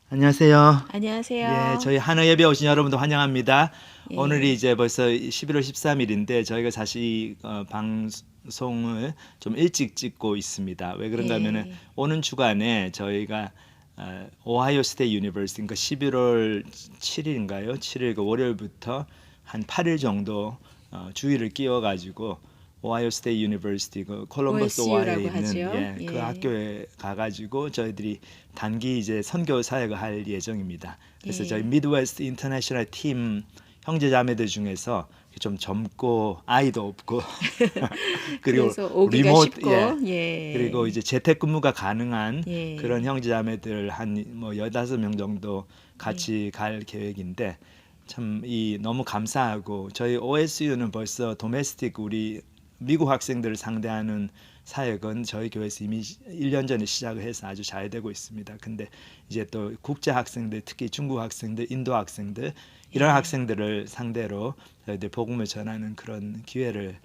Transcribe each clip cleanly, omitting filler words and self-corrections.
안녕하세요. 예, 안녕하세요. 저희 한화 예배 오신 여러분도 환영합니다. 오늘이 예, 이제 벌써 11월 13일인데 저희가 사실 이 방송을 좀 일찍 찍고 있습니다. 왜 그런가 하면은 예, 오는 주간에 저희가 오하이오 스테이 유니버시티 그러니까 11월 7일인가요? 7일 그 월요일부터 한 8일 정도 주일을 끼워 가지고 오하이오 스테이 유니버시티 그 콜럼버스 오하이오에 OSU라고 있는 하죠. 그 예, 학교에 가가지고 저희들이 단기 이제 선교 사역을 할 예정입니다. 그래서 저희 예. 미드웨스트 인터내셔널 팀 형제자매들 중에서 좀 젊고 아이도 없고 그리고 그래서 오기가 리모트 쉽고, 그리고 예, 이제 재택근무가 가능한 그런 예, 형제자매들 한 뭐 15명 정도 예, 같이 갈 계획인데 참 이 너무 감사하고 저희 OSU는 벌써 도메스틱 우리 미국 학생들을 상대하는 사역은 저희 교회에서 이미 1년 전에 시작을 해서 아주 잘 되고 있습니다. 근데 이제 또 국제 학생들, 특히 중국 학생들, 인도 학생들 이런 예, 학생들을 상대로 저희들 복음을 전하는 그런 기회를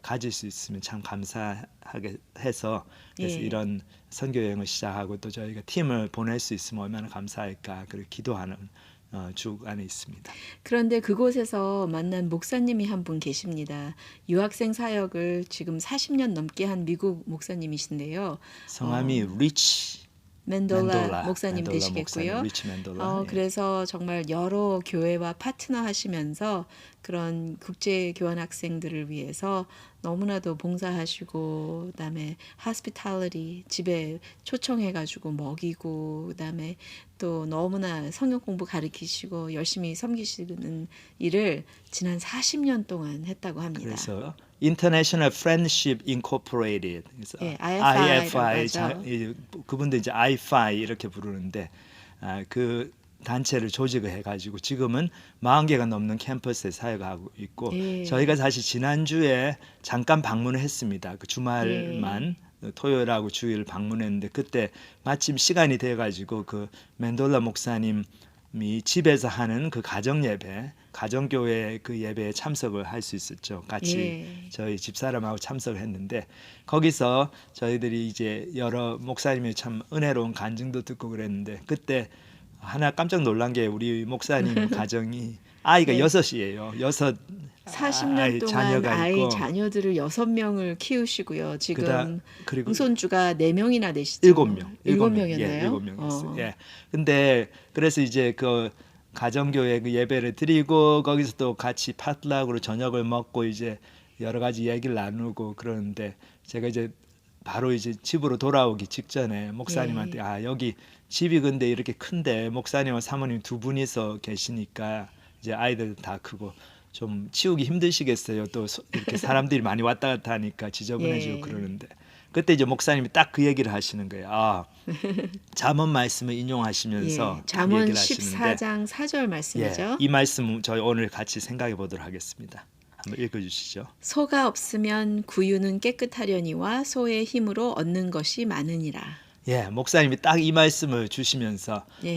가질 수 있으면 참 감사하게 해서 그래서 예. 이런 선교 여행을 시작하고 또 저희가 팀을 보낼 수 있으면 얼마나 감사할까 그렇게 기도하는 주 안에 있습니다. 그런데 그곳에서 만난 목사님이 한 분 계십니다. 유학생 사역을 지금 40년 넘게 한 미국 목사님이신데요. 성함이 리치 맨돌라 맨돌라 목사님 맨돌라 목사님 되시겠고요. 리치 맨돌라 예. 그래서 정말 여러 교회와 파트너 하시면서 그런 국제 교환 학생들을 위해서 너무나도 봉사하시고 그다음에 hospitality 집에 초청해 가지고 먹이고 그다음에 또 너무나 성경 공부 가르치시고 열심히 섬기시는 일을 지난 40년 동안 했다고 합니다. 그래서 International Friendship Incorporated 그래서 예, IFI라고 IFI 하죠. 그분도 이제 IFI 이렇게 부르는데 그 단체를 조직을 해가지고 지금은 40개가 넘는 캠퍼스에 사역하고 있고 저희가 예. 사실 지난주에 잠깐 방문을 했습니다. 그 예. 주말만 토요일하고 주일 방문했는데 그때 마침 시간이 돼가지고 그 맨돌라 목사님이 집에서 하는 그 가정 예배, 가정 교회 그 예배에 참석을 할 수 있었죠. 같이 예. 저희 집사람하고 참석을 했는데 거기서 저희들이 이제 여러 목사님의 참 은혜로운 간증도 듣고 그랬는데 그때 하나 깜짝 놀란 게 우리 목사님 가정이 아이가 네. 여섯이에요. 여섯 40년 아이 동안 자녀가 아이 있고 자녀들을 6명을 키우시고요. 그다 지금 그리고 응손주가 4명이나 일곱 되시죠. 명, 일곱 명, 일곱 7명이었나요? 명이었어요. 근데 그래서 이제 그 가정교회 그 예배를 드리고 거기서 또 같이 파틀락으로 저녁을 먹고 이제 여러 가지 얘기를 나누고 그러는데 제가 이제 바로 이제 집으로 돌아오기 직전에 목사님한테 예. 여기 집이 근데 이렇게 큰데 목사님과 사모님 두 분이서 계시니까 이제 아이들 다 크고 좀 치우기 힘드시겠어요. 또 이렇게 사람들이 많이 왔다 갔다 하니까 지저분해지고 예. 그러는데 그때 이제 목사님이 딱 그 얘기를 하시는 거예요. 잠언 말씀을 인용하시면서 예. 딱 잠언 얘기를 하시는데 14장 4절 말씀이죠. 이 말씀 저희 오늘 같이 생각해 보도록 하겠습니다. 한번 읽어 주시죠. 소가 없으면 구유는 깨끗하려니와 소의 힘으로 얻는 것이 많으니라. 목사님이 딱 이 말씀을 주시면서 예.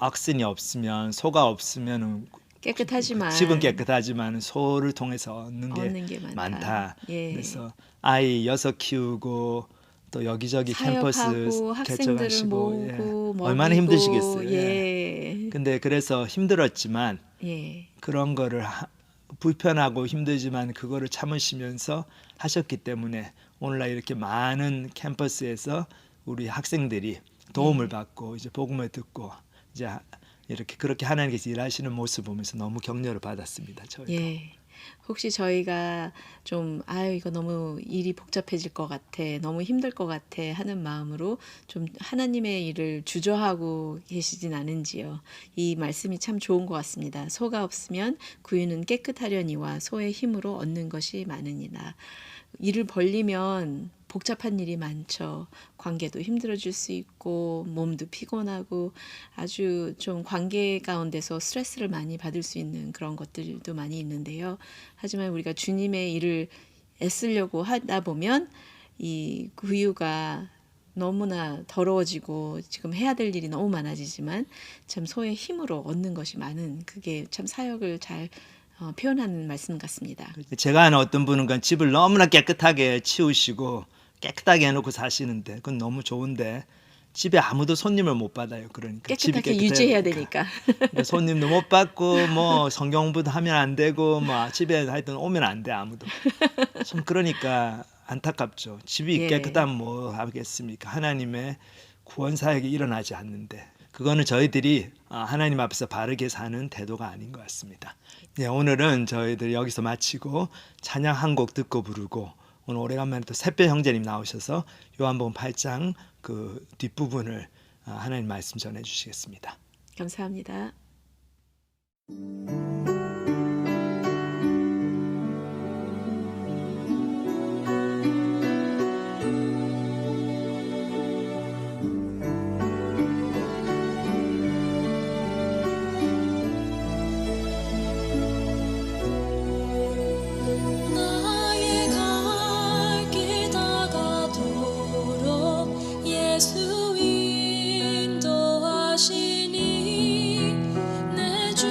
oxen이 없으면 소가 없으면 집은 깨끗하지만 깨끗하지만 소를 통해서 얻는 게 얻는 게 많다. 많다. 예. 그래서 아이 여섯 키우고 또 여기저기 캠퍼스 사역하고 학생들을 개척하시고 모으고 얼마나 먹이고 힘드시겠어요. 예. 근데 그래서 힘들었지만 예. 그런 거를 불편하고 힘들지만 그거를 참으시면서 하셨기 때문에 오늘날 이렇게 많은 캠퍼스에서 우리 학생들이 도움을 예. 받고 이제 복음을 듣고 이제 이렇게 그렇게 하나님께서 일하시는 모습 보면서 너무 격려를 받았습니다. 저희도. 예. 혹시 저희가 좀 아유 이거 너무 일이 복잡해질 것 같아. 너무 힘들 것 같아 하는 마음으로 좀 하나님의 일을 주저하고 계시진 않은지요. 이 말씀이 참 좋은 것 같습니다. 소가 없으면 구유는 깨끗하려니와 소의 힘으로 얻는 것이 많으니라. 일을 벌리면 복잡한 일이 많죠. 관계도 힘들어질 수 있고 몸도 피곤하고 아주 좀 관계 가운데서 스트레스를 많이 받을 수 있는 그런 것들도 많이 있는데요. 하지만 우리가 주님의 일을 애쓰려고 하다 보면 이 구유가 너무나 더러워지고 지금 해야 될 일이 너무 많아지지만 참 소의 힘으로 얻는 것이 많은 그게 참 사역을 잘 표현하는 말씀 같습니다. 제가 아는 어떤 분은 그 집을 너무나 깨끗하게 치우시고 깨끗하게 해놓고 사시는데 그건 너무 좋은데 집에 아무도 손님을 못 받아요. 그러니까 집이 깨끗하게 깨끗해야 유지해야 되니까. 되니까. 그러니까 손님도 못 받고 뭐 성경부도 하면 안 되고 뭐 집에 하여튼 오면 안 돼 아무도. 좀 그러니까 안타깝죠. 집이 예. 깨끗하면 뭐 하겠습니까? 하나님의 구원 사역이 일어나지 않는데 그거는 저희들이 하나님 앞에서 바르게 사는 태도가 아닌 것 같습니다. 네, 오늘은 저희들 여기서 마치고 찬양 한 곡 듣고 부르고 오늘 오래간만에 또 새별 형제님 나오셔서 요한복음 8장 그 뒷부분을 하나님 말씀 전해 주시겠습니다. 감사합니다. 나의 갈 길 다가도록 예수 인도하시니 내 주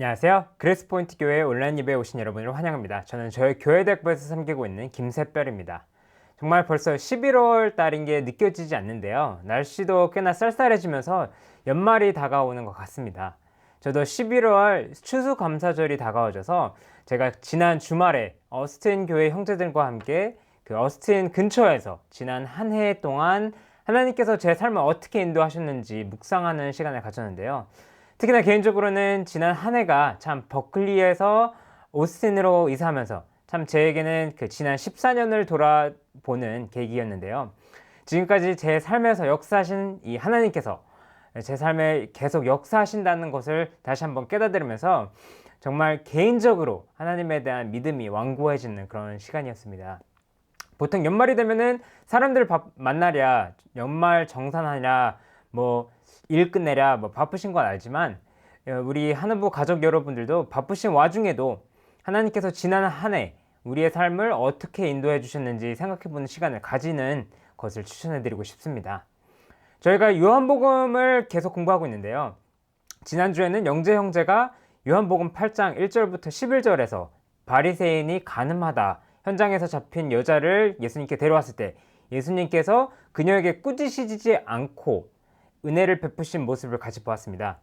안녕하세요. 그레이스포인트 교회 온라인 예배에 오신 여러분을 환영합니다. 저는 저희 교회대학부에서 섬기고 있는 김새별입니다. 정말 벌써 11월 달인 게 느껴지지 않는데요. 날씨도 꽤나 쌀쌀해지면서 연말이 다가오는 것 같습니다. 저도 11월 추수감사절이 다가와져서 제가 지난 주말에 어스틴 교회 형제들과 함께 그 어스틴 근처에서 지난 한 해 동안 하나님께서 제 삶을 어떻게 인도하셨는지 묵상하는 시간을 가졌는데요. 특히나 개인적으로는 지난 한 해가 참 버클리에서 오스틴으로 이사하면서 참 제에게는 그 지난 14년을 돌아보는 계기였는데요. 지금까지 제 삶에서 역사하신 이 하나님께서 제 삶에 계속 역사하신다는 것을 다시 한번 깨닫으면서 정말 개인적으로 하나님에 대한 믿음이 완고해지는 그런 시간이었습니다. 보통 연말이 되면은 사람들 만나랴, 연말 정산하랴, 일 끝내랴, 바쁘신 건 알지만 우리 하나부 가족 여러분들도 바쁘신 와중에도 하나님께서 지난 한 해 우리의 삶을 어떻게 인도해 주셨는지 생각해보는 시간을 가지는 것을 추천해드리고 싶습니다. 저희가 요한복음을 계속 공부하고 있는데요. 지난주에는 영재 형제가 요한복음 8장 1절부터 11절에서 바리새인이 간음하다 현장에서 잡힌 여자를 예수님께 데려왔을 때 예수님께서 그녀에게 꾸짖으시지 않고 은혜를 베푸신 모습을 같이 보았습니다.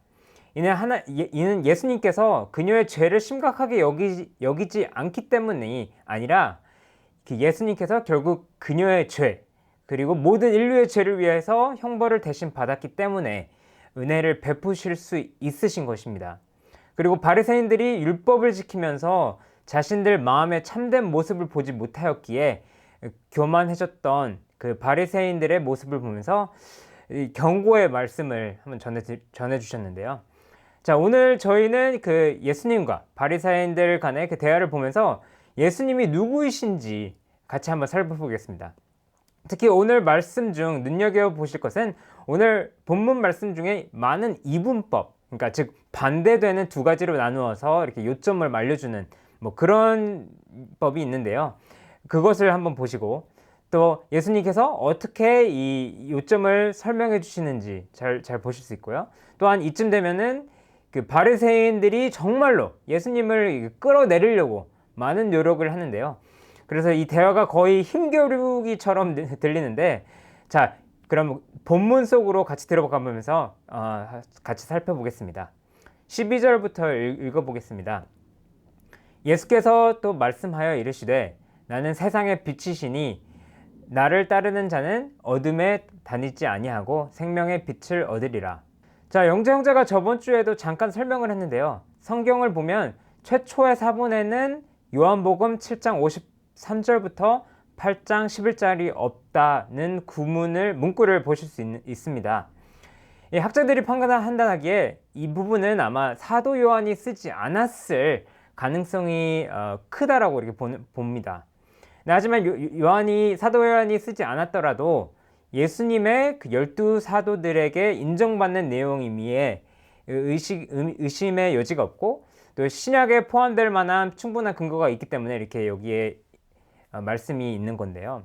이는 예수님께서 그녀의 죄를 심각하게 여기지 않기 때문이 아니라 예수님께서 결국 그녀의 죄 그리고 모든 인류의 죄를 위해서 형벌을 대신 받았기 때문에 은혜를 베푸실 수 있으신 것입니다. 그리고 바리새인들이 율법을 지키면서 자신들 마음의 참된 모습을 보지 못하였기에 교만해졌던 그 바리새인들의 모습을 보면서 경고의 말씀을 한번 전해 주셨는데요. 자, 오늘 저희는 그 예수님과 바리새인들 간의 그 대화를 보면서 예수님이 누구이신지 같이 한번 살펴보겠습니다. 특히 오늘 말씀 중 눈여겨보실 것은 오늘 본문 말씀 중에 많은 이분법, 그러니까 즉 반대되는 두 가지로 나누어서 이렇게 요점을 알려주는 그런 법이 있는데요. 그것을 한번 보시고 또 예수님께서 어떻게 이 요점을 설명해 주시는지 잘 보실 수 있고요. 또한 이쯤 되면은 그 바리새인들이 정말로 예수님을 끌어내리려고 많은 노력을 하는데요. 그래서 이 대화가 거의 힘겨루기처럼 들리는데, 자, 그럼 본문 속으로 같이 들어가면서 같이 살펴보겠습니다. 12절부터 읽어보겠습니다. 예수께서 또 말씀하여 이르시되 나는 세상의 빛이시니 나를 따르는 자는 어둠에 다니지 아니하고 생명의 빛을 얻으리라. 자, 영재 형제가 저번 주에도 잠깐 설명을 했는데요. 성경을 보면 최초의 사본에는 요한복음 7장 53절부터 8장 11절이 없다는 문구를 보실 수 있습니다. 이 학자들이 판단하기에 이 부분은 아마 사도 요한이 쓰지 않았을 가능성이 크다라고 이렇게 봅니다. 하지만 사도 요한이 쓰지 않았더라도 예수님의 그 12사도들에게 인정받는 내용이미에 의심의 여지가 없고 또 신약에 포함될 만한 충분한 근거가 있기 때문에 이렇게 여기에 말씀이 있는 건데요.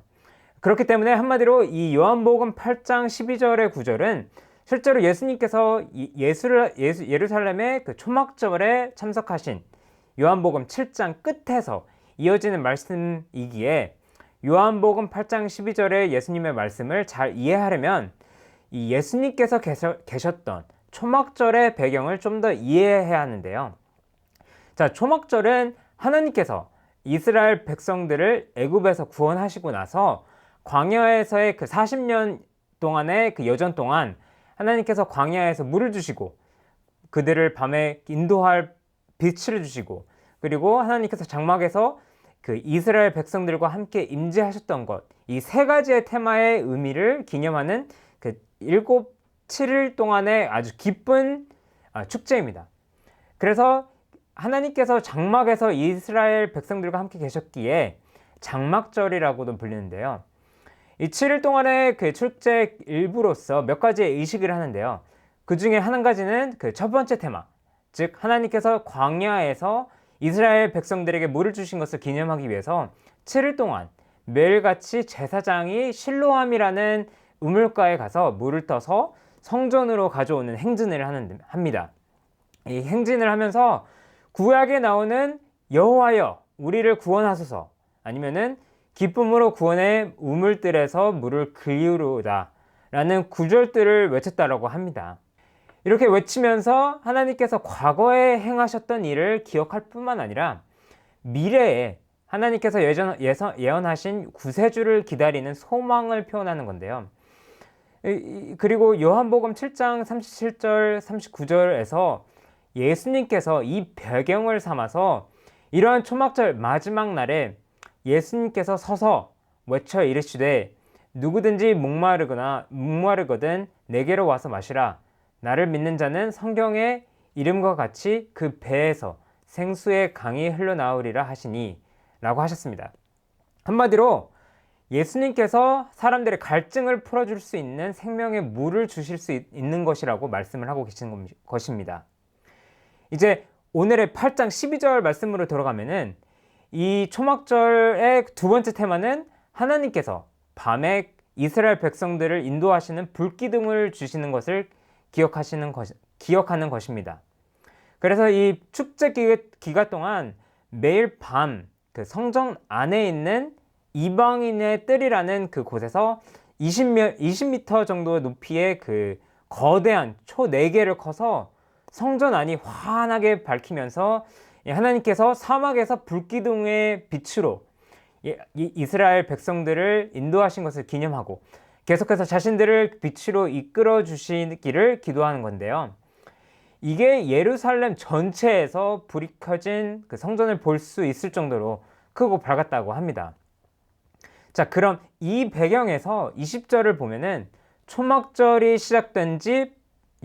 그렇기 때문에 한마디로 이 요한복음 8장 12절의 구절은 실제로 예수님께서 예루살렘의 그 초막절에 참석하신 요한복음 7장 끝에서 이어지는 말씀이기에 요한복음 8장 12절의 예수님의 말씀을 잘 이해하려면 이 예수님께서 계셨던 초막절의 배경을 좀 더 이해해야 하는데요. 자, 초막절은 하나님께서 이스라엘 백성들을 애굽에서 구원하시고 나서 광야에서의 그 40년 동안의 그 여정 동안 하나님께서 광야에서 물을 주시고 그들을 밤에 인도할 빛을 주시고 그리고 하나님께서 장막에서 그 이스라엘 백성들과 함께 임재하셨던 것, 이 세 가지의 테마의 의미를 기념하는 그 7일 동안의 아주 기쁜 축제입니다. 그래서 하나님께서 장막에서 이스라엘 백성들과 함께 계셨기에 장막절이라고도 불리는데요. 이 7일 동안의 그 축제 일부로서 몇 가지의 의식을 하는데요. 그 중에 한 가지는 그 첫 번째 테마, 즉 하나님께서 광야에서 이스라엘 백성들에게 물을 주신 것을 기념하기 위해서 7일 동안 매일같이 제사장이 실로암이라는 우물가에 가서 물을 떠서 성전으로 가져오는 행진을 합니다. 이 행진을 하면서 구약에 나오는 여호와여 우리를 구원하소서, 아니면은 기쁨으로 구원의 우물들에서 물을 그리우로다 라는 구절들을 외쳤다라고 합니다. 이렇게 외치면서 하나님께서 과거에 행하셨던 일을 기억할 뿐만 아니라 미래에 하나님께서 예언하신 구세주를 기다리는 소망을 표현하는 건데요. 그리고 요한복음 7장 37절 39절에서 예수님께서 이 배경을 삼아서 이러한 초막절 마지막 날에 예수님께서 서서 외쳐 이르시되 누구든지 목마르거든 내게로 와서 마시라. 나를 믿는 자는 성경의 이름과 같이 그 배에서 생수의 강이 흘러나오리라 하시니 라고 하셨습니다. 한마디로 예수님께서 사람들의 갈증을 풀어줄 수 있는 생명의 물을 주실 수 있는 것이라고 말씀을 하고 계시는 것입니다. 이제 오늘의 8장 12절 말씀으로 들어가면은 이 초막절의 두 번째 테마는 하나님께서 밤에 이스라엘 백성들을 인도하시는 불기둥을 주시는 것을 기억하는 것입니다. 그래서 이 축제 기간 동안 매일 밤 그 성전 안에 있는 이방인의 뜰이라는 그 곳에서 20m 정도 높이의 그 거대한 초 4개를 커서 성전 안이 환하게 밝히면서 하나님께서 사막에서 불기둥의 빛으로 이스라엘 백성들을 인도하신 것을 기념하고 계속해서 자신들을 빛으로 이끌어 주시기를 기도하는 건데요. 이게 예루살렘 전체에서 불이 켜진 그 성전을 볼 수 있을 정도로 크고 밝았다고 합니다. 자, 그럼 이 배경에서 20절을 보면은 초막절이 시작된 지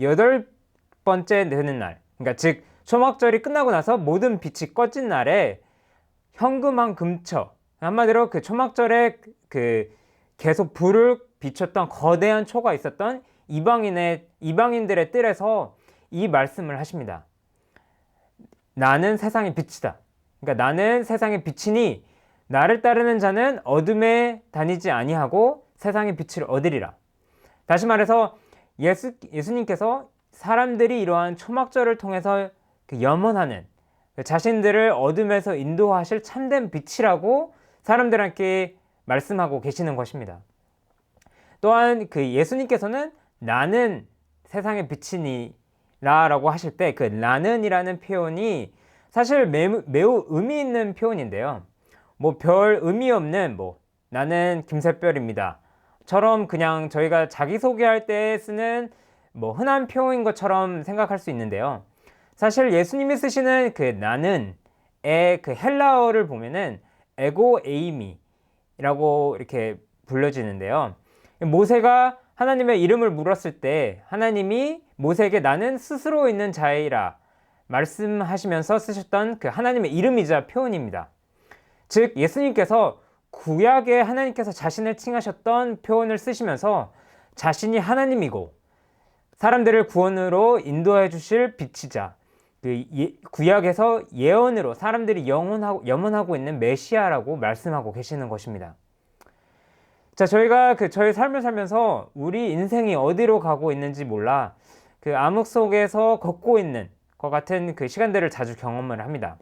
8번째 되는 날, 그러니까 즉 초막절이 끝나고 나서 모든 빛이 꺼진 날에 현금한 금처, 한마디로 그 초막절에 그 계속 불을 비췄던 거대한 초가 있었던 이방인들의 뜰에서 이 말씀을 하십니다. 나는 세상의 빛이다. 그러니까 나는 세상의 빛이니 나를 따르는 자는 어둠에 다니지 아니하고 세상의 빛을 얻으리라. 다시 말해서 예수님께서 사람들이 이러한 초막절을 통해서 염원하는 자신들을 어둠에서 인도하실 참된 빛이라고 사람들에게 말씀하고 계시는 것입니다. 또한 그 예수님께서는 나는 세상의 빛이니 라고 하실 때 그 나는이라는 표현이 사실 매우 의미 있는 표현인데요. 뭐 별 의미 없는 나는 김새별입니다 처럼 그냥 저희가 자기소개할 때 쓰는 흔한 표현인 것처럼 생각할 수 있는데요. 사실 예수님이 쓰시는 그 나는의 그 헬라어를 보면은 에고 에이미라고 이렇게 불려지는데요. 모세가 하나님의 이름을 물었을 때 하나님이 모세에게 나는 스스로 있는 자이라 말씀하시면서 쓰셨던 그 하나님의 이름이자 표현입니다. 즉 예수님께서 구약에 하나님께서 자신을 칭하셨던 표현을 쓰시면서 자신이 하나님이고 사람들을 구원으로 인도해 주실 빛이자 구약에서 예언으로 사람들이 염원하고 있는 메시아라고 말씀하고 계시는 것입니다. 자, 저희가 저희 삶을 살면서 우리 인생이 어디로 가고 있는지 몰라 그 암흑 속에서 걷고 있는 것 같은 그 시간들을 자주 경험을 합니다.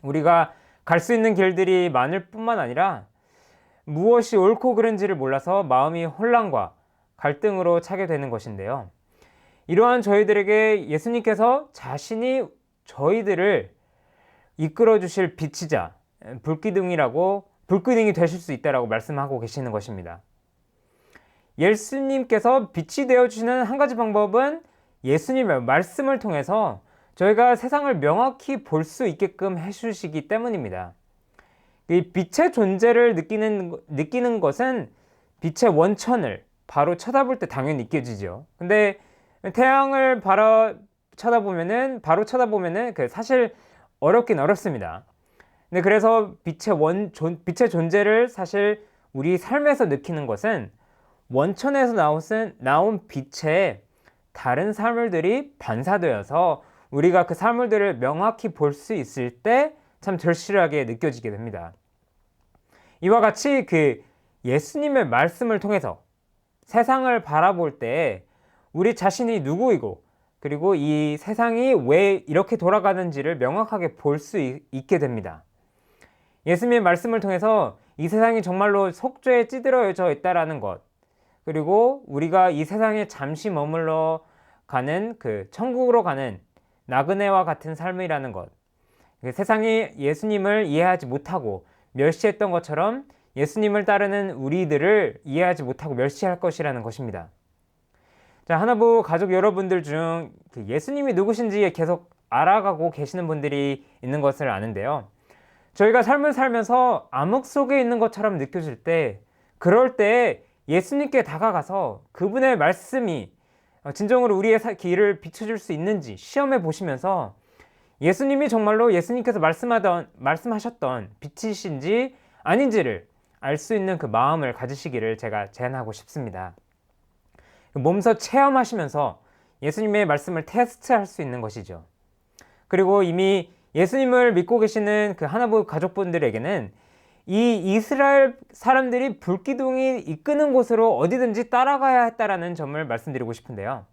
우리가 갈 수 있는 길들이 많을 뿐만 아니라 무엇이 옳고 그른지를 몰라서 마음이 혼란과 갈등으로 차게 되는 것인데요. 이러한 저희들에게 예수님께서 자신이 저희들을 이끌어 주실 빛이자 불기둥이 되실 수 있다라고 말씀하고 계시는 것입니다. 예수님께서 빛이 되어주시는 한 가지 방법은 예수님의 말씀을 통해서 저희가 세상을 명확히 볼 수 있게끔 해주시기 때문입니다. 이 빛의 존재를 느끼는 것은 빛의 원천을 바로 쳐다볼 때 당연히 느껴지죠. 근데 태양을 바로 쳐다보면은 사실 어렵긴 어렵습니다. 근데 그래서 빛의 존재를 사실 우리 삶에서 느끼는 것은 원천에서 나온 빛에 다른 사물들이 반사되어서 우리가 그 사물들을 명확히 볼 수 있을 때 참 절실하게 느껴지게 됩니다. 이와 같이 그 예수님의 말씀을 통해서 세상을 바라볼 때 우리 자신이 누구이고 그리고 이 세상이 왜 이렇게 돌아가는지를 명확하게 볼 수 있게 됩니다. 예수님의 말씀을 통해서 이 세상이 정말로 속죄에 찌들어져 있다라는 것, 그리고 우리가 이 세상에 잠시 머물러 가는 그 천국으로 가는 나그네와 같은 삶이라는 것, 세상이 예수님을 이해하지 못하고 멸시했던 것처럼 예수님을 따르는 우리들을 이해하지 못하고 멸시할 것이라는 것입니다. 자, 하나부 가족 여러분들 중 예수님이 누구신지 계속 알아가고 계시는 분들이 있는 것을 아는데요. 저희가 삶을 살면서 암흑 속에 있는 것처럼 느껴질 때, 그럴 때 예수님께 다가가서 그분의 말씀이 진정으로 우리의 길을 비춰줄 수 있는지 시험해 보시면서 예수님이 정말로 예수님께서 말씀하셨던 빛이신지 아닌지를 알 수 있는 그 마음을 가지시기를 제가 제안하고 싶습니다. 몸소 체험하시면서 예수님의 말씀을 테스트할 수 있는 것이죠. 그리고 이미 예수님을 믿고 계시는 그 하나부 가족분들에게는 이 이스라엘 사람들이 불기둥이 이끄는 곳으로 어디든지 따라가야 했다라는 점을 말씀드리고 싶은데요.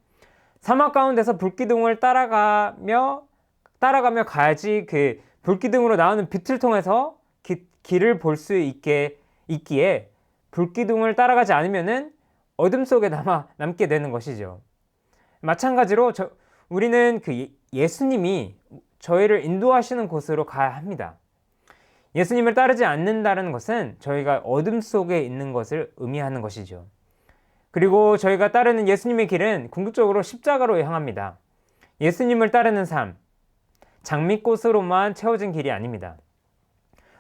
사막 가운데서 불기둥을 따라가며 가야지 그 불기둥으로 나오는 빛을 통해서 길을 볼 수 있기에 불기둥을 따라가지 않으면은 어둠 속에 남게 되는 것이죠. 마찬가지로 우리는 그 예수님이 저희를 인도하시는 곳으로 가야 합니다. 예수님을 따르지 않는다는 것은 저희가 어둠 속에 있는 것을 의미하는 것이죠. 그리고 저희가 따르는 예수님의 길은 궁극적으로 십자가로 향합니다. 예수님을 따르는 삶, 장미꽃으로만 채워진 길이 아닙니다.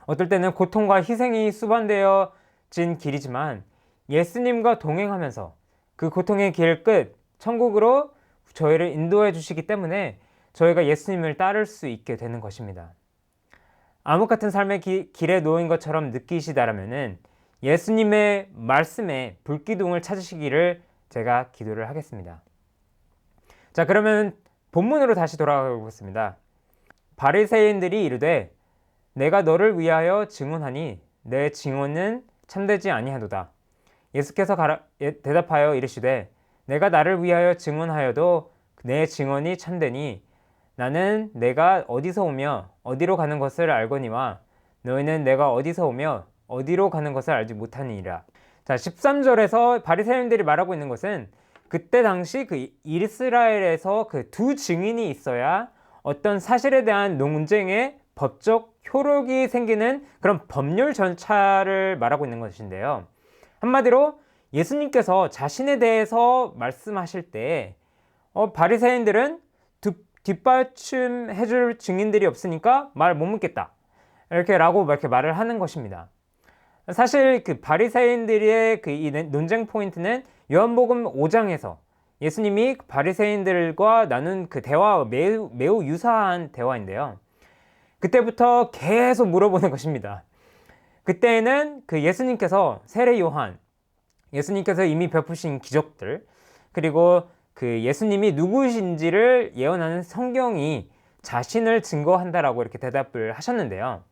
어떨 때는 고통과 희생이 수반되어진 길이지만 예수님과 동행하면서 그 고통의 길 끝, 천국으로 저희를 인도해 주시기 때문에 저희가 예수님을 따를 수 있게 되는 것입니다. 암흑 같은 삶의 길에 놓인 것처럼 느끼시다라면은 예수님의 말씀에 불기둥을 찾으시기를 제가 기도를 하겠습니다. 자, 그러면 본문으로 다시 돌아가 보겠습니다. 바리새인들이 이르되 내가 너를 위하여 증언하니 내 증언은 참되지 아니하도다. 예수께서 대답하여 이르시되 내가 나를 위하여 증언하여도 내 증언이 참되니 나는 내가 어디서 오며 어디로 가는 것을 알거니와 너희는 내가 어디서 오며 어디로 가는 것을 알지 못하니라. 자, 13절에서 바리새인들이 말하고 있는 것은 그때 당시 그 이스라엘에서 그 두 증인이 있어야 어떤 사실에 대한 논쟁에 법적 효력이 생기는 그런 법률 절차를 말하고 있는 것인데요. 한마디로 예수님께서 자신에 대해서 말씀하실 때 바리새인들은 뒷받침해줄 증인들이 없으니까 말 못 묻겠다 이렇게 말을 하는 것입니다. 사실 그 바리새인들의 이 논쟁 포인트는 요한복음 5장에서 예수님이 바리새인들과 나눈 그 대화와 매우 유사한 대화인데요. 그때부터 계속 물어보는 것입니다. 그때는 그 예수님께서 세례 요한, 예수님께서 이미 베푸신 기적들, 그리고 그 예수님이 누구신지를 예언하는 성경이 자신을 증거한다라고 이렇게 대답을 하셨는데요.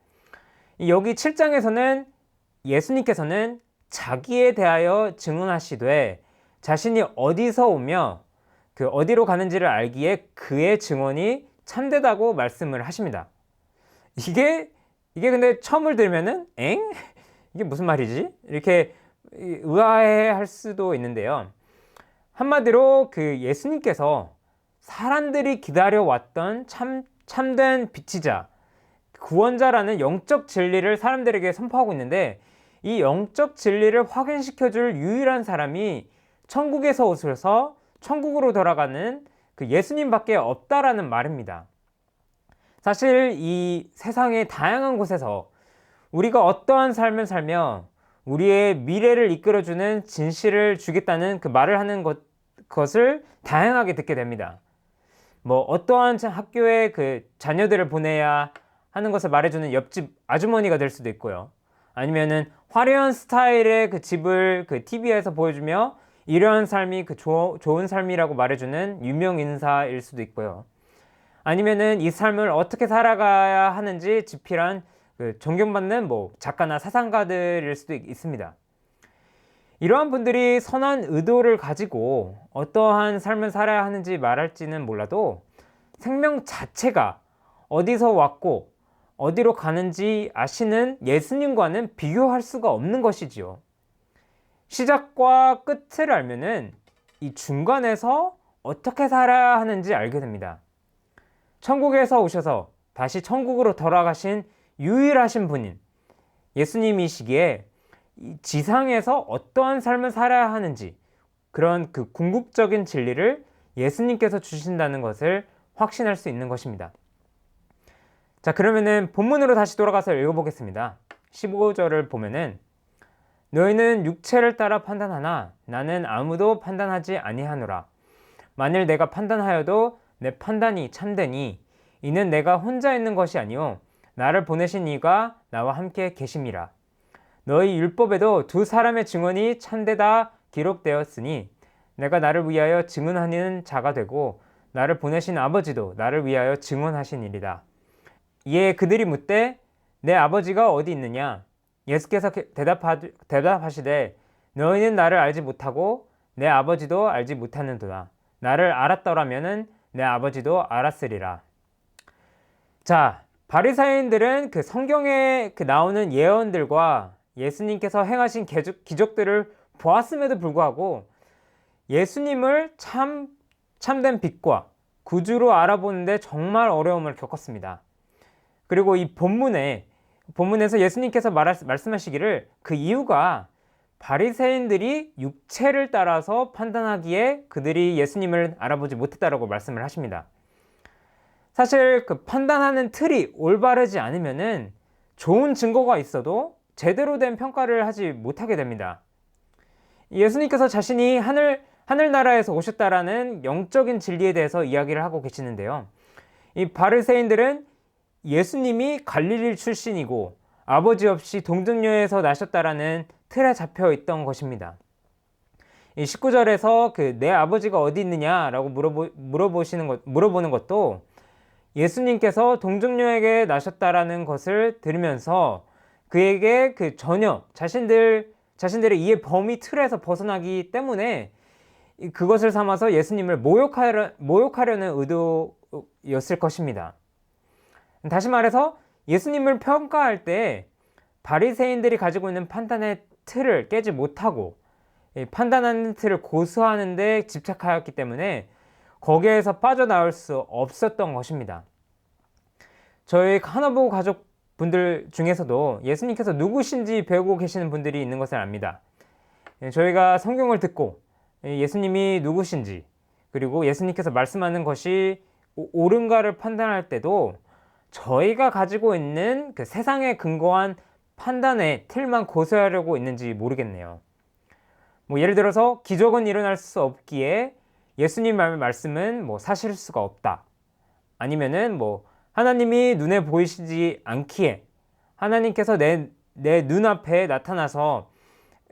여기 7장에서는 예수님께서는 자기에 대하여 증언하시되 자신이 어디서 오며 그 어디로 가는지를 알기에 그의 증언이 참되다고 말씀을 하십니다. 이게 근데 처음을 들으면은 이게 무슨 말이지? 이렇게 의아해할 수도 있는데요. 한마디로 그 예수님께서 사람들이 기다려왔던 참된 빛이자 구원자라는 영적 진리를 사람들에게 선포하고 있는데 이 영적 진리를 확인시켜줄 유일한 사람이 천국에서 오셔서 천국으로 돌아가는 그 예수님밖에 없다라는 말입니다. 사실 이 세상의 다양한 곳에서 우리가 어떠한 삶을 살며 우리의 미래를 이끌어주는 진실을 주겠다는 그 말을 하는 것을 다양하게 듣게 됩니다. 어떠한 학교에 그 자녀들을 보내야 하는 것을 말해주는 옆집 아주머니가 될 수도 있고요. 아니면은 화려한 스타일의 그 집을 그 TV에서 보여주며 이러한 삶이 그 좋은 삶이라고 말해주는 유명 인사일 수도 있고요. 아니면은 이 삶을 어떻게 살아가야 하는지 지필한 그 존경받는 작가나 사상가들일 수도 있습니다. 이러한 분들이 선한 의도를 가지고 어떠한 삶을 살아야 하는지 말할지는 몰라도 생명 자체가 어디서 왔고 어디로 가는지 아시는 예수님과는 비교할 수가 없는 것이지요. 시작과 끝을 알면은 이 중간에서 어떻게 살아야 하는지 알게 됩니다. 천국에서 오셔서 다시 천국으로 돌아가신 유일하신 분인 예수님이시기에 이 지상에서 어떠한 삶을 살아야 하는지 그런 그 궁극적인 진리를 예수님께서 주신다는 것을 확신할 수 있는 것입니다. 자, 그러면은 본문으로 다시 돌아가서 읽어보겠습니다. 15절을 보면은 너희는 육체를 따라 판단하나 나는 아무도 판단하지 아니하노라. 만일 내가 판단하여도 내 판단이 참되니 이는 내가 혼자 있는 것이 아니요 나를 보내신 이가 나와 함께 계심이라. 너희 율법에도 두 사람의 증언이 참되다 기록되었으니 내가 나를 위하여 증언하는 자가 되고 나를 보내신 아버지도 나를 위하여 증언하시니이다. 이에 그들이 묻되 내 아버지가 어디 있느냐? 예수께서 대답하시되 너희는 나를 알지 못하고 내 아버지도 알지 못하는도다. 나를 알았더라면은 내 아버지도 알았으리라. 자, 바리사인들은 그 성경에 나오는 예언들과 예수님께서 행하신 기적들을 보았음에도 불구하고 예수님을 참된 빛과 구주로 알아보는데 정말 어려움을 겪었습니다. 그리고 이 본문에서 예수님께서 말씀하시기를 그 이유가 바리새인들이 육체를 따라서 판단하기에 그들이 예수님을 알아보지 못했다라고 말씀을 하십니다. 사실 그 판단하는 틀이 올바르지 않으면은 좋은 증거가 있어도 제대로 된 평가를 하지 못하게 됩니다. 예수님께서 자신이 하늘나라에서 오셨다라는 영적인 진리에 대해서 이야기를 하고 계시는데요. 이 바리새인들은 예수님이 갈릴리 출신이고 아버지 없이 동정녀에서 나셨다라는 틀에 잡혀 있던 것입니다. 이 19절에서 내 아버지가 어디 있느냐라고 물어보는 것도 예수님께서 동정녀에게 나셨다라는 것을 들으면서 그에게 전혀 자신들의 이해 범위 틀에서 벗어나기 때문에 그것을 삼아서 예수님을 모욕하려는 의도였을 것입니다. 다시 말해서 예수님을 평가할 때 바리새인들이 가지고 있는 판단의 틀을 깨지 못하고 판단하는 틀을 고수하는 데 집착하였기 때문에 거기에서 빠져나올 수 없었던 것입니다. 저희 하나보고 가족분들 중에서도 예수님께서 누구신지 배우고 계시는 분들이 있는 것을 압니다. 저희가 성경을 듣고 예수님이 누구신지 그리고 예수님께서 말씀하는 것이 옳은가를 판단할 때도 저희가 가지고 있는 그 세상에 근거한 판단의 틀만 고수하려고 있는지 모르겠네요. 예를 들어서 기적은 일어날 수 없기에 예수님 말씀은 사실 수가 없다. 아니면은 하나님이 눈에 보이시지 않기에 하나님께서 내 눈앞에 나타나서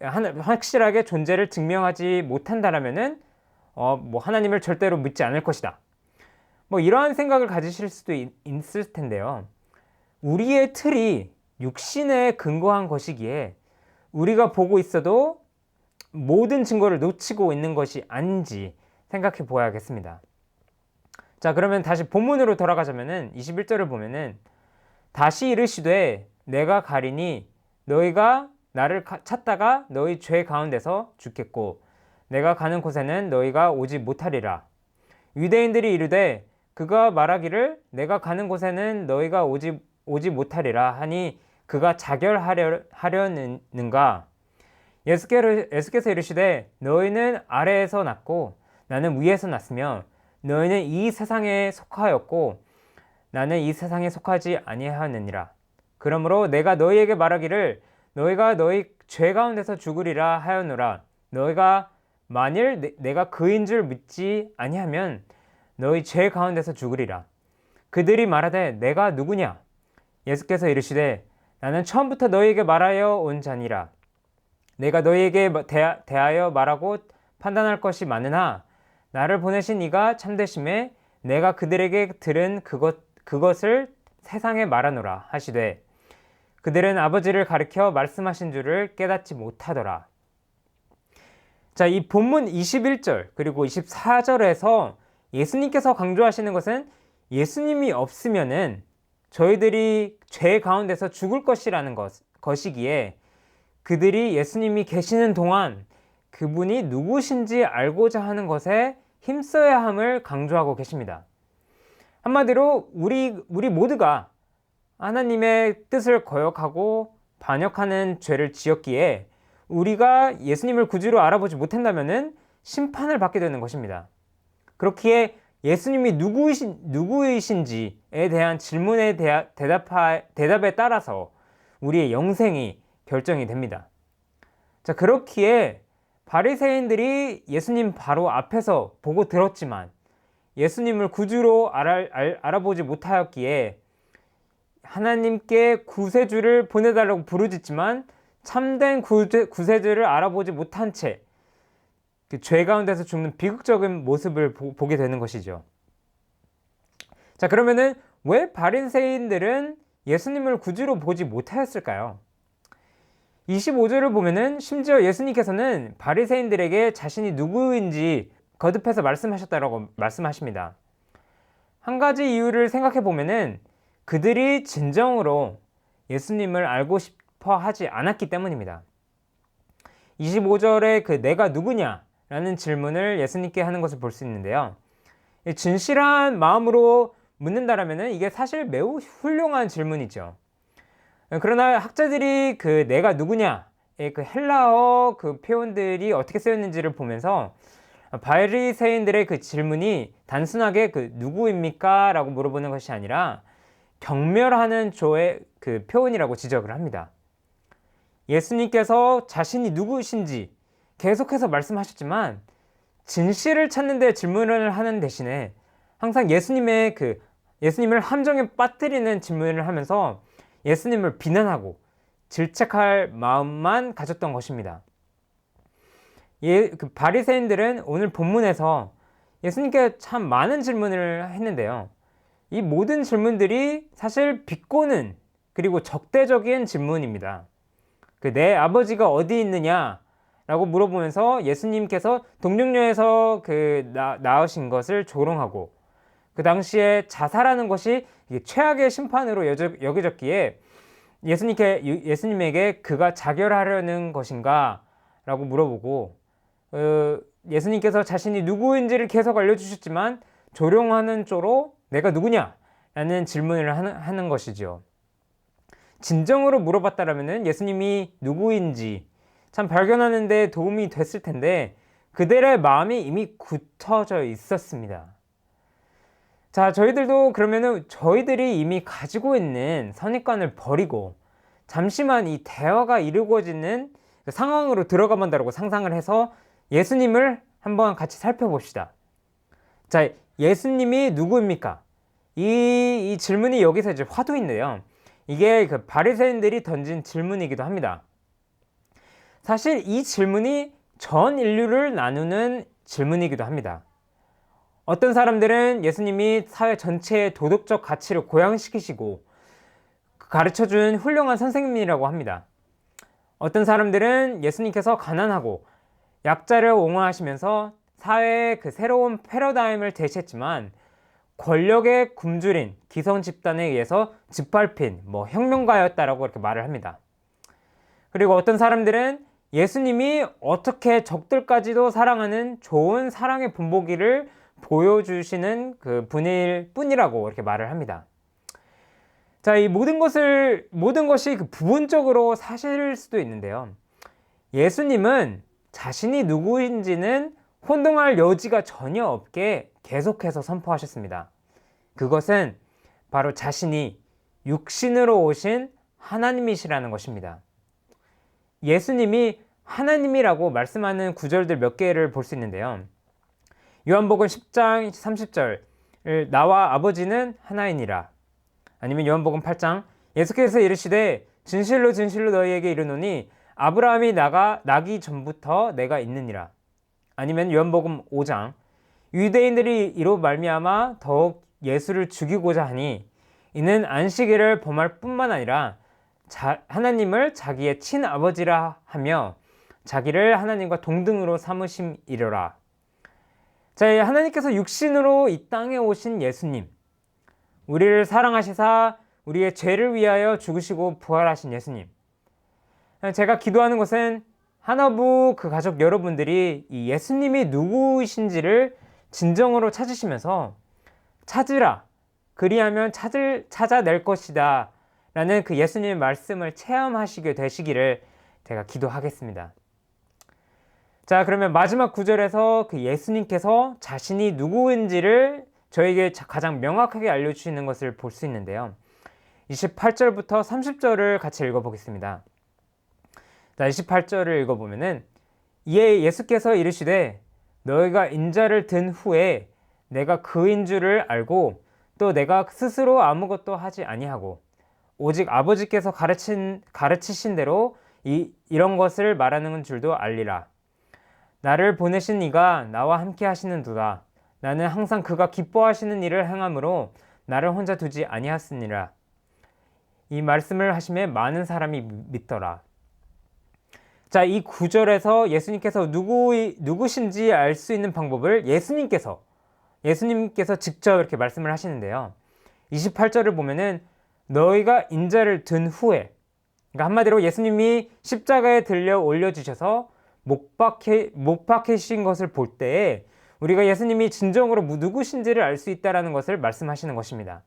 확실하게 존재를 증명하지 못한다라면은 하나님을 절대로 믿지 않을 것이다. 이러한 생각을 가지실 수도 있을 텐데요. 우리의 틀이 육신에 근거한 것이기에 우리가 보고 있어도 모든 증거를 놓치고 있는 것이 아닌지 생각해 보아야겠습니다. 자, 그러면 다시 본문으로 돌아가자면은 21절을 보면은 다시 이르시되 내가 가리니 너희가 나를 찾다가 너희 죄 가운데서 죽겠고 내가 가는 곳에는 너희가 오지 못하리라. 유대인들이 이르되 그가 말하기를 내가 가는 곳에는 너희가 오지 못하리라 하니 그가 자결하려는가? 예수께서 이르시되 너희는 아래에서 났고 나는 위에서 났으며 너희는 이 세상에 속하였고 나는 이 세상에 속하지 아니하였느니라. 그러므로 내가 너희에게 말하기를 너희가 너희 죄 가운데서 죽으리라 하였노라. 너희가 만일 내가 그인 줄 믿지 아니하면 너희 죄 가운데서 죽으리라. 그들이 말하되 내가 누구냐? 예수께서 이르시되 나는 처음부터 너희에게 말하여 온 자니라. 내가 너희에게 대하여 말하고 판단할 것이 많으나 나를 보내신 이가 참되심에 내가 그들에게 들은 그것을 세상에 말하노라 하시되 그들은 아버지를 가리켜 말씀하신 줄을 깨닫지 못하더라. 자, 이 본문 21절 그리고 24절에서 예수님께서 강조하시는 것은 예수님이 없으면은 저희들이 죄 가운데서 죽을 것이라는 것이기에 그들이 예수님이 계시는 동안 그분이 누구신지 알고자 하는 것에 힘써야 함을 강조하고 계십니다. 한마디로 우리 모두가 하나님의 뜻을 거역하고 반역하는 죄를 지었기에 우리가 예수님을 구주로 알아보지 못한다면 심판을 받게 되는 것입니다. 그렇기에 예수님이 누구이신지에 대한 질문에 대답에 따라서 우리의 영생이 결정이 됩니다. 자, 그렇기에 바리새인들이 예수님 바로 앞에서 보고 들었지만 예수님을 구주로 알아보지 못하였기에 하나님께 구세주를 보내달라고 부르짖지만 참된 구세주를 알아보지 못한 채 그 죄 가운데서 죽는 비극적인 모습을 보게 되는 것이죠. 자, 그러면은 왜 바리새인들은 예수님을 구주로 보지 못하였을까요? 25절을 보면은 심지어 예수님께서는 바리새인들에게 자신이 누구인지 거듭해서 말씀하셨다라고 말씀하십니다. 한 가지 이유를 생각해 보면은 그들이 진정으로 예수님을 알고 싶어 하지 않았기 때문입니다. 25절에 그 내가 누구냐라는 질문을 예수님께 하는 것을 볼 수 있는데요. 진실한 마음으로 묻는다라면은 이게 사실 매우 훌륭한 질문이죠. 그러나 학자들이 그 내가 누구냐의 그 헬라어 그 표현들이 어떻게 쓰였는지를 보면서 바리새인들의 그 질문이 단순하게 그 누구입니까? 라고 물어보는 것이 아니라 경멸하는 조의 그 표현이라고 지적을 합니다. 예수님께서 자신이 누구신지 계속해서 말씀하셨지만 진실을 찾는 데 질문을 하는 대신에 항상 예수님을 함정에 빠뜨리는 질문을 하면서 예수님을 비난하고 질책할 마음만 가졌던 것입니다. 그 바리새인들은 오늘 본문에서 예수님께 참 많은 질문을 했는데요. 이 모든 질문들이 사실 비꼬는 그리고 적대적인 질문입니다. 내 아버지가 어디 있느냐라고 물어보면서 예수님께서 동정녀에서 낳으신 것을 조롱하고 그 당시에 자살하는 것이 최악의 심판으로 여겨졌기에 예수님에게 그가 자결하려는 것인가? 라고 물어보고 예수님께서 자신이 누구인지를 계속 알려주셨지만 조롱하는 쪽으로 내가 누구냐? 라는 질문을 하는 것이죠. 진정으로 물어봤다라면 예수님이 누구인지 참 발견하는 데 도움이 됐을 텐데 그들의 마음이 이미 굳어져 있었습니다. 자, 저희들도 그러면은 저희들이 이미 가지고 있는 선입관을 버리고 잠시만 이 대화가 이루어지는 상황으로 들어가 본다고 상상을 해서 예수님을 한번 같이 살펴봅시다. 자, 예수님이 누구입니까? 이 질문이 여기서 이제 화두인데요. 이게 그 바리새인들이 던진 질문이기도 합니다. 사실 이 질문이 전 인류를 나누는 질문이기도 합니다. 어떤 사람들은 예수님이 사회 전체의 도덕적 가치를 고양시키시고 가르쳐준 훌륭한 선생님이라고 합니다. 어떤 사람들은 예수님께서 가난하고 약자를 옹호하시면서 사회의 그 새로운 패러다임을 제시했지만 권력에 굶주린 기성 집단에 의해서 짓밟힌 혁명가였다라고 이렇게 말을 합니다. 그리고 어떤 사람들은 예수님이 어떻게 적들까지도 사랑하는 좋은 사랑의 본보기를 보여주시는 그 분일 뿐이라고 이렇게 말을 합니다. 자, 이 모든 것이 그 부분적으로 사실일 수도 있는데요. 예수님은 자신이 누구인지는 혼동할 여지가 전혀 없게 계속해서 선포하셨습니다. 그것은 바로 자신이 육신으로 오신 하나님이시라는 것입니다. 예수님이 하나님이라고 말씀하는 구절들 몇 개를 볼 수 있는데요. 요한복음 10장 30절 나와 아버지는 하나이니라. 아니면 요한복음 8장 예수께서 이르시되 진실로 진실로 너희에게 이르노니 아브라함이 나기 전부터 내가 있느니라. 아니면 요한복음 5장 유대인들이 이로 말미암아 더욱 예수를 죽이고자 하니 이는 안식일을 범할 뿐만 아니라 하나님을 자기의 친아버지라 하며 자기를 하나님과 동등으로 삼으심이로라. 자, 하나님께서 육신으로 이 땅에 오신 예수님, 우리를 사랑하시사 우리의 죄를 위하여 죽으시고 부활하신 예수님. 제가 기도하는 것은 하나부 그 가족 여러분들이 이 예수님이 누구이신지를 진정으로 찾으시면서 찾으라, 그리하면 찾아낼 것이다 라는 그 예수님의 말씀을 체험하시게 되시기를 제가 기도하겠습니다. 자, 그러면 마지막 구절에서 그 예수님께서 자신이 누구인지를 저에게 가장 명확하게 알려주시는 것을 볼 수 있는데요. 28절부터 30절을 같이 읽어보겠습니다. 자, 28절을 읽어보면은, 이에 예수께서 이르시되 너희가 인자를 든 후에 내가 그인 줄을 알고 또 내가 스스로 아무것도 하지 아니하고 오직 아버지께서 가르치신 대로 이런 것을 말하는 줄도 알리라. 나를 보내신 이가 나와 함께 하시는도다. 나는 항상 그가 기뻐하시는 일을 행함으로 나를 혼자 두지 아니하였느니라. 이 말씀을 하심에 많은 사람이 믿더라. 자, 이 구절에서 예수님께서 누구신지 알 수 있는 방법을 예수님께서 직접 이렇게 말씀을 하시는데요. 28절을 보면은 너희가 인자를 든 후에, 그러니까 한마디로 예수님이 십자가에 들려 올려주셔서 못 박히신 것을 볼 때에 우리가 예수님이 진정으로 누구신지를 알 수 있다는 것을 말씀하시는 것입니다.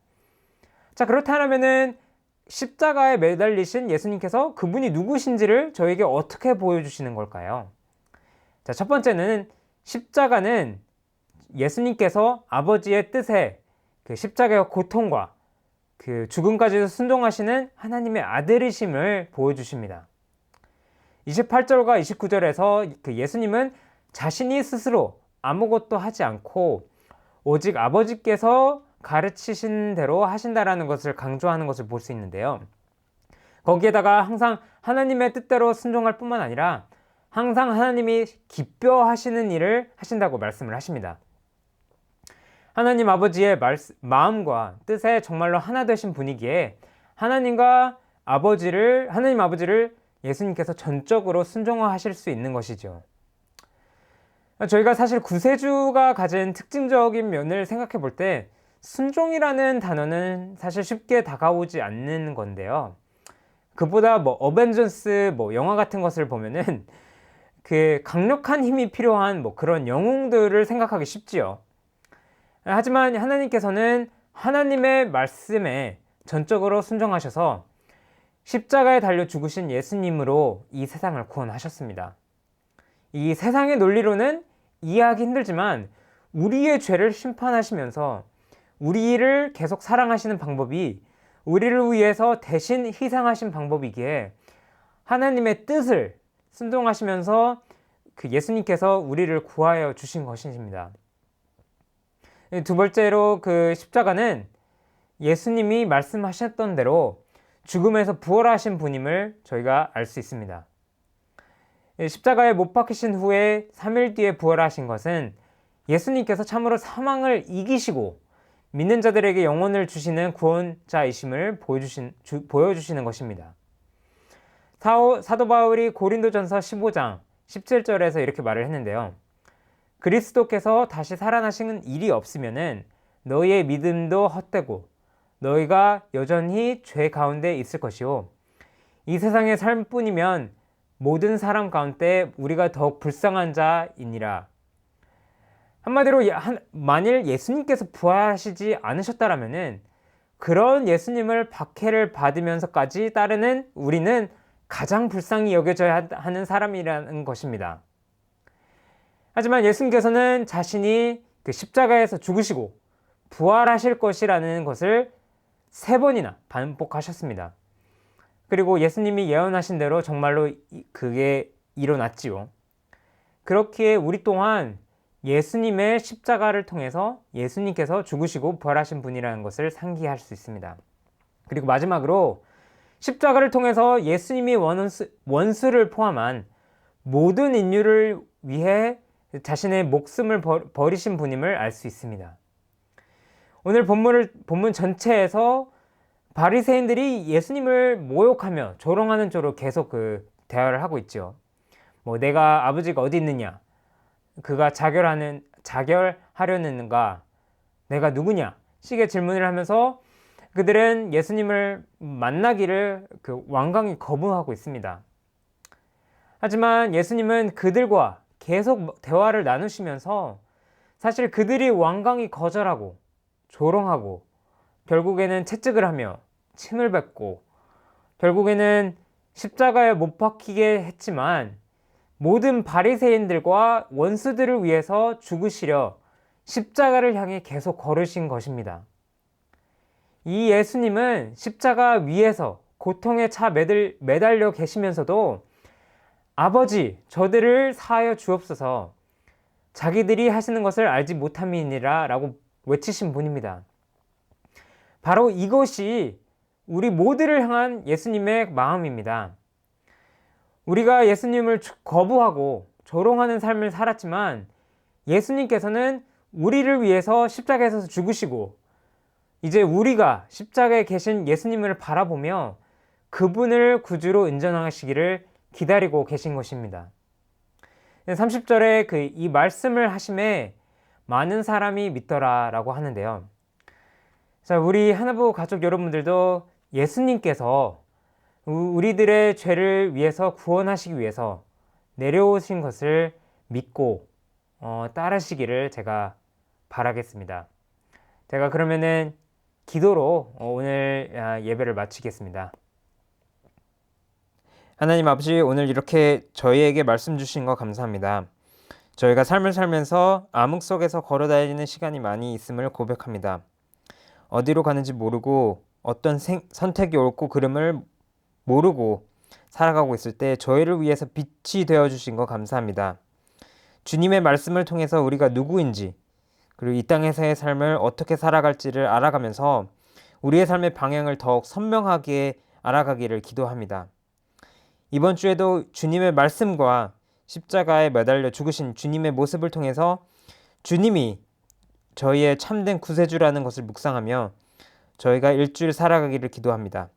자, 그렇다면은 십자가에 매달리신 예수님께서 그분이 누구신지를 저에게 어떻게 보여주시는 걸까요? 자, 첫 번째는 십자가는 예수님께서 아버지의 뜻에 그 십자가의 고통과 그 죽음까지도 순종하시는 하나님의 아들이심을 보여주십니다. 28절과 29절에서 그 예수님은 자신이 스스로 아무것도 하지 않고 오직 아버지께서 가르치신 대로 하신다라는 것을 강조하는 것을 볼 수 있는데요. 거기에다가 항상 하나님의 뜻대로 순종할 뿐만 아니라 항상 하나님이 기뻐하시는 일을 하신다고 말씀을 하십니다. 하나님 아버지의 마음과 뜻에 정말로 하나 되신 분이기에 하나님 아버지를 예수님께서 전적으로 순종하실 수 있는 것이죠. 저희가 사실 구세주가 가진 특징적인 면을 생각해 볼 때 순종이라는 단어는 사실 쉽게 다가오지 않는 건데요. 그보다 어벤져스 영화 같은 것을 보면은 그 강력한 힘이 필요한 그런 영웅들을 생각하기 쉽지요. 하지만 하나님께서는 하나님의 말씀에 전적으로 순종하셔서 십자가에 달려 죽으신 예수님으로 이 세상을 구원하셨습니다. 이 세상의 논리로는 이해하기 힘들지만 우리의 죄를 심판하시면서 우리를 계속 사랑하시는 방법이 우리를 위해서 대신 희생하신 방법이기에 하나님의 뜻을 순종하시면서 그 예수님께서 우리를 구하여 주신 것입니다. 두 번째로 그 십자가는 예수님이 말씀하셨던 대로 죽음에서 부활하신 분임을 저희가 알 수 있습니다. 십자가에 못 박히신 후에 3일 뒤에 부활하신 것은 예수님께서 참으로 사망을 이기시고 믿는 자들에게 영혼을 주시는 구원자이심을 보여주시는 것입니다. 사도 바울이 고린도전서 15장 17절에서 이렇게 말을 했는데요. 그리스도께서 다시 살아나시는 일이 없으면은 너희의 믿음도 헛되고 너희가 여전히 죄 가운데 있을 것이요. 이 세상의 삶뿐이면 모든 사람 가운데 우리가 더욱 불쌍한 자이니라. 한마디로 만일 예수님께서 부활하시지 않으셨다라면은 그런 예수님을 박해를 받으면서까지 따르는 우리는 가장 불쌍히 여겨져야 하는 사람이라는 것입니다. 하지만 예수님께서는 자신이 그 십자가에서 죽으시고 부활하실 것이라는 것을 3번이나 반복하셨습니다. 그리고 예수님이 예언하신 대로 정말로 그게 일어났지요. 그렇기에 우리 또한 예수님의 십자가를 통해서 예수님께서 죽으시고 부활하신 분이라는 것을 상기할 수 있습니다. 그리고 마지막으로 십자가를 통해서 예수님이 원수를 포함한 모든 인류를 위해 자신의 목숨을 버리신 분임을 알 수 있습니다. 오늘 본문 전체에서 바리새인들이 예수님을 모욕하며 조롱하는 쪽으로 계속 그 대화를 하고 있죠. 뭐 내가 아버지가 어디 있느냐, 그가 자결하려는가, 내가 누구냐 식의 질문을 하면서 그들은 예수님을 만나기를 완강히 거부하고 있습니다. 하지만 예수님은 그들과 계속 대화를 나누시면서 사실 그들이 완강히 거절하고 조롱하고 결국에는 채찍을 하며 침을 뱉고 결국에는 십자가에 못 박히게 했지만 모든 바리새인들과 원수들을 위해서 죽으시려 십자가를 향해 계속 걸으신 것입니다. 이 예수님은 십자가 위에서 고통에 차 매달려 계시면서도 아버지, 저들을 사하여 주옵소서, 자기들이 하시는 것을 알지 못함이니라 라고 외치신 분입니다. 바로 이것이 우리 모두를 향한 예수님의 마음입니다. 우리가 예수님을 거부하고 조롱하는 삶을 살았지만 예수님께서는 우리를 위해서 십자가에서 죽으시고 이제 우리가 십자가에 계신 예수님을 바라보며 그분을 구주로 인정하시기를 기다리고 계신 것입니다. 30절에 이 말씀을 하심에 많은 사람이 믿더라 라고 하는데요. 자, 우리 하나부 가족 여러분들도 예수님께서 우리들의 죄를 위해서 구원하시기 위해서 내려오신 것을 믿고 따르시기를 제가 바라겠습니다. 제가 그러면은 기도로 오늘 예배를 마치겠습니다. 하나님 아버지, 오늘 이렇게 저희에게 말씀 주신 거 감사합니다. 저희가 삶을 살면서 암흑 속에서 걸어다니는 시간이 많이 있음을 고백합니다. 어디로 가는지 모르고 어떤 선택이 옳고 그름을 모르고 살아가고 있을 때 저희를 위해서 빛이 되어주신 거 감사합니다. 주님의 말씀을 통해서 우리가 누구인지 그리고 이 땅에서의 삶을 어떻게 살아갈지를 알아가면서 우리의 삶의 방향을 더욱 선명하게 알아가기를 기도합니다. 이번 주에도 주님의 말씀과 십자가에 매달려 죽으신 주님의 모습을 통해서 주님이 저희의 참된 구세주라는 것을 묵상하며 저희가 일주일 살아가기를 기도합니다.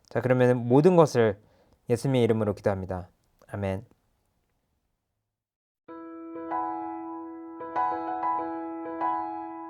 자, 그러면 모든 것을 예수님의 이름으로 기도합니다. 아멘.